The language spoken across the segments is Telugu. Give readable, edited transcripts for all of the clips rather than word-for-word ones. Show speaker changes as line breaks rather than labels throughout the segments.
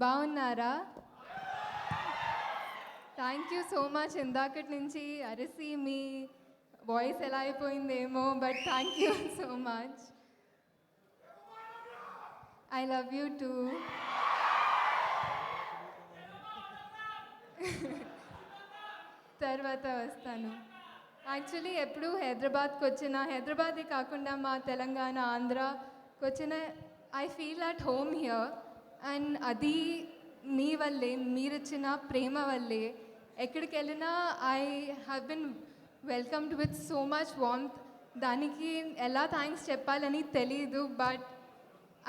బాగున్నారా? Thank you so much. ఇందాకటి నుంచి అరిసి మీ వాయిస్ ఎలా అయిపోయిందేమో, but thank you so much. I love you too. తర్వాత వస్తాను. యాక్చువల్లీ ఎప్పుడు హైదరాబాద్కి వచ్చిన, హైదరాబాదే కాకుండా మా తెలంగాణ, ఆంధ్రాకి వచ్చిన, I feel at home here. And అది మీ వల్లే, మీరిచ్చిన ప్రేమ వల్లే. ఎక్కడికి వెళ్ళినా I have been welcomed with so much warmth. దానికి ఎలా థ్యాంక్స్ చెప్పాలని తెలీదు, but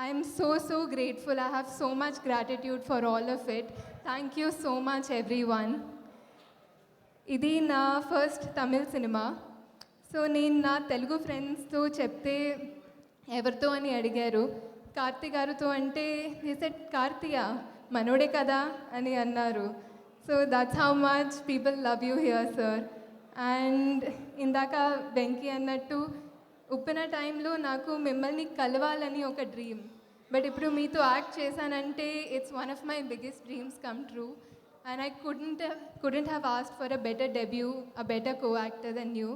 I'm so grateful. I have so much gratitude for all of it. Thank you so much every one. ఇది నా ఫస్ట్ తమిళ్ సినిమా. సో నేను నా తెలుగు ఫ్రెండ్స్తో చెప్తే ఎవరితో అని అడిగారు. కార్తీ గారితో అంటే he said కార్తీయ మనోడే కదా అని అన్నారు. So that's how much people love you here sir. And ఇందాక వెంకీ అన్నట్టు ఉప్పిన టైంలో నాకు మిమ్మల్ని కలవాలని ఒక డ్రీమ్, బట్ ఇప్పుడు మీతో యాక్ట్ చేశానంటే it's one of my biggest dreams come true. And I couldn't have asked for a better debut, a better co-actor than you.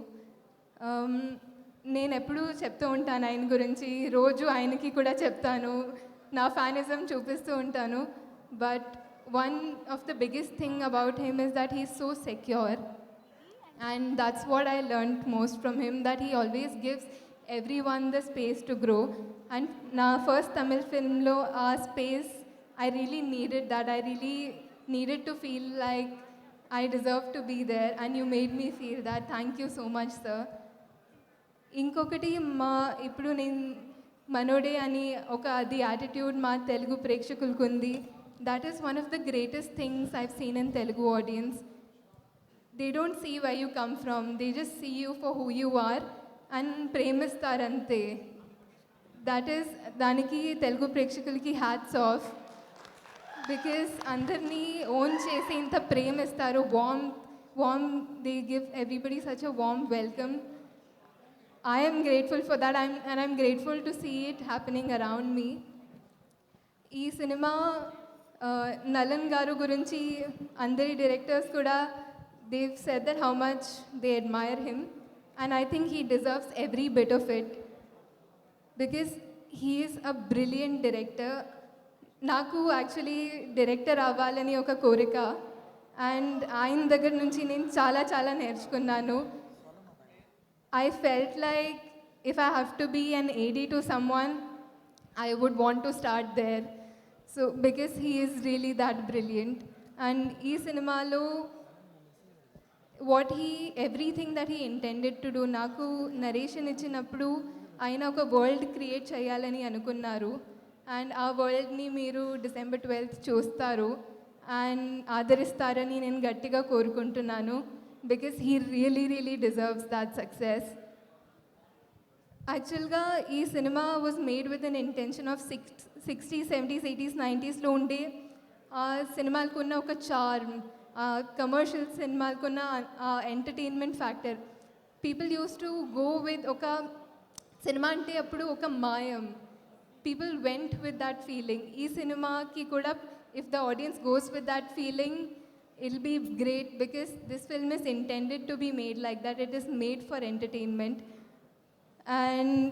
నేను ఎప్పుడూ చెప్తూ ఉంటాను ఆయన గురించి, రోజు ఆయనకి కూడా చెప్తాను, నా ఫ్యానిజం చూపిస్తూ ఉంటాను. But one of the biggest thing about him is that he is so secure. And that's what I learned most from him, that he always gives everyone the space to grow. And na first Tamil film lo aa space I really needed that. I really needed to feel like I deserve to be there, and you made me feel that. Thank you so much, sir. ఇంకొకటి మా ఇప్పుడు నేను మనోడే అని ఒక అది యాటిట్యూడ్ మా తెలుగు ప్రేక్షకులకు ఉంది. That is one of the greatest things I've seen in Telugu audience. They don't see why you come from, they just see you for who you are and ప్రేమిస్తారంతే. దట్ ఈస్ దానికి తెలుగు ప్రేక్షకులకి హ్యాట్స్ ఆఫ్. బికాస్ అందరినీ ఓన్ చేసి ఇంత ప్రేమిస్తారు, warm they give everybody such a warm welcome. I am grateful for that, and I'm grateful to see it happening around me. ఈ సినిమా నలన్ గారు గురించి అందరి డైరెక్టర్స్ కూడా they've said that how much they admire him, and I think he deserves every bit of it because he is a brilliant director. నాకు యాక్చువల్లీ డైరెక్టర్ అవ్వాలని ఒక కోరిక, అండ్ ఆయన దగ్గర నుంచి నేను చాలా నేర్చుకున్నాను. I felt like if I have to be an AD to someone, I would want to start there. So because he is really that brilliant. And ee cinema lo everything that he intended to do, naku narration ichinappudu ayina oka world create cheyalani anukunnaru, and aa world ni meeru December 12th చూస్తారు and ఆదరిస్తారని నేను గట్టిగా కోరుకుంటున్నాను. Because he really deserves that success. యాక్చువల్గా ఈ సినిమా was made with an intention of 60s, 70s, 80s, 90s లో ఉండే సినిమాలకున్న ఒక చార్మ్, కమర్షియల్ సినిమాలకున్న entertainment factor. People use to go with ఒక సినిమా అంటే అప్పుడు ఒక మాయం. People went with that feeling. ఈ సినిమాకి కూడా if the audience goes with that feeling, it'll be great because this film is intended to be made like that. It is made for entertainment, and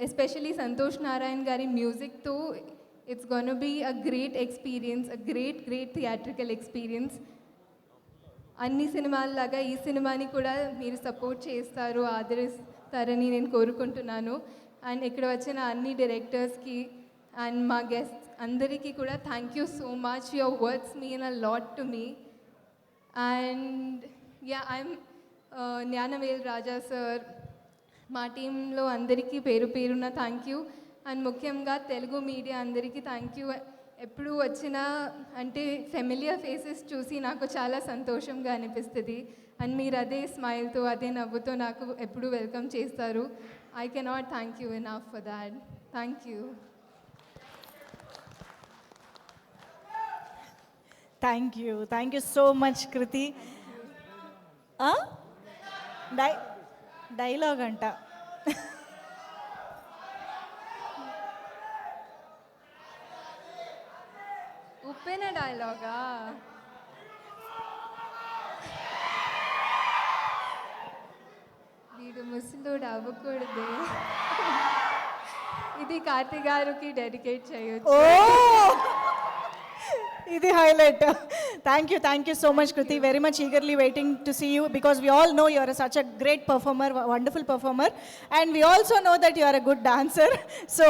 especially Santosh Narayan gari music too, it's going to be a great experience, a great theatrical experience. అన్ని సినిమాల లాగా ఈ సినిమాని కూడా మీరు సపోర్ట్ చేస్తారు, ఆదరిస్తారని నేను కోరుకుంటున్నాను. అండ్ ఇక్కడ వచ్చిన అన్ని డైరెక్టర్స్కి అండ్ మా గెస్ట్స్ అందరికీ కూడా thank you so much. Your words mean a lot to me. And I'm Gnanavel Raja sir, మా టీంలో అందరికీ పేరున థ్యాంక్ యూ. అండ్ ముఖ్యంగా తెలుగు మీడియా అందరికీ థ్యాంక్ యూ. ఎప్పుడు వచ్చినా అంటే ఫెమిలియర్ ఫేసెస్ చూసి నాకు చాలా సంతోషంగా అనిపిస్తుంది, అండ్ మీరు అదే స్మైల్తో అదే నవ్వుతో నాకు ఎప్పుడు వెల్కమ్ చేస్తారు. I cannot thank you enough for that. Thank you.
Thank you so much Kriti. Dialogue అంట.
చెప్పిన డైలాగా వీడు ముసలోడు అవ్వకూడదు. ఇది కార్తీక్ గారికి డెడికేట్ చేయొచ్చు.
ఓ ఇది highlight. Thank you so much Kriti. Very much eagerly waiting to see you because we all know you are such a great performer, wonderful performer, and we also know that you are a good dancer. So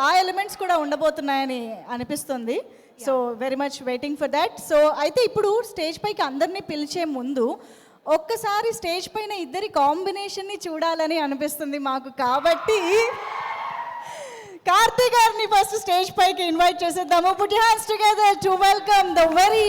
ఆ ఎలిమెంట్స్ కూడా ఉండబోతున్నాయని అనిపిస్తుంది. So very much waiting for that. So అయితే ఇప్పుడు స్టేజ్ పైకి అందరినీ పిలిచే ముందు ఒక్కసారి స్టేజ్ పైన ఇద్దరి కాంబినేషన్ని చూడాలని అనిపిస్తుంది మాకు. కాబట్టి కార్తీక్ గారిని ఫస్ట్ స్టేజ్ పైకి ఇన్వైట్ చేసేద్దాము. Put your hands together to welcome the very